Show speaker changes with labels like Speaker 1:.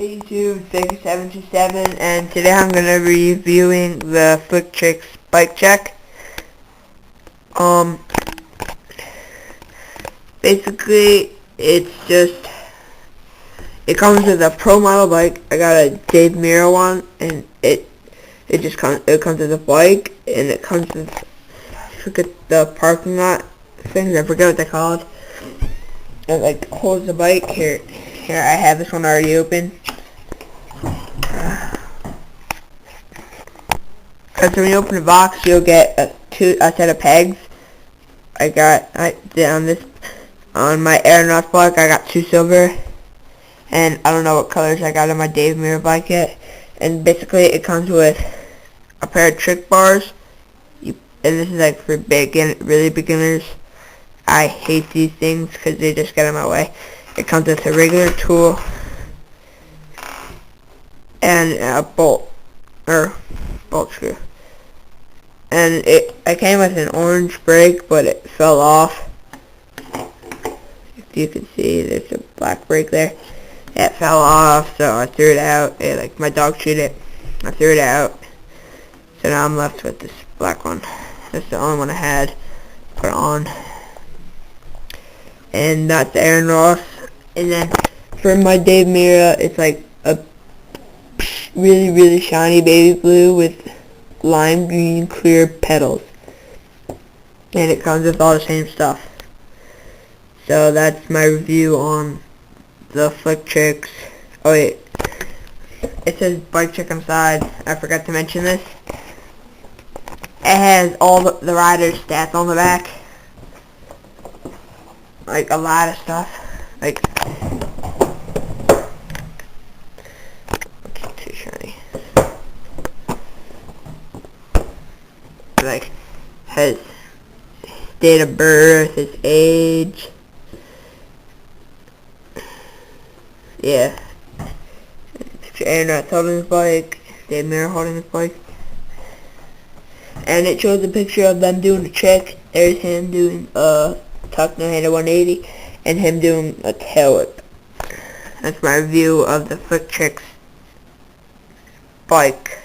Speaker 1: YouTube, Trix727, and today I'm going to be reviewing the Trix bike check. Basically, it comes with a pro model bike. I got a Dave Miro one, and it comes with a bike, and it comes with, I forget the parking lot things, I forget what they're called. It like holds the bike. Here I have this one already open. Because when you open the box, you'll get a set of pegs. On my aeronaut bike, I got 2 silver, and I don't know what colors I got on my Dave Mirror bike yet. And basically, it comes with a pair of Trix bars, and this is like for really beginners. I hate these things because they just get in my way. It comes with a regular tool and a bolt screw. And I came with an orange brake, but it fell off. If you can see, there's a black brake there. It fell off, so I threw it out. My dog chewed it. I threw it out. So now I'm left with this black one. That's the only one I had put on. And that's Aaron Ross. And then for my Dave Mira, it's like a really, really shiny baby blue with lime green clear pedals. And it comes with all the same stuff. So that's my review on the Trix. Oh wait, it says bike check on the side. I forgot to mention this. It has all the rider's stats on the back. Like a lot of stuff. Like, it's too shiny. Like, has date of birth, his age. Yeah. Picture Aaron holding his bike. Dave Mirror holding his bike. And it shows a picture of them doing the trick. There's him doing tuck no handle 180, and him doing a tail whip. That's my review of the Trix bike.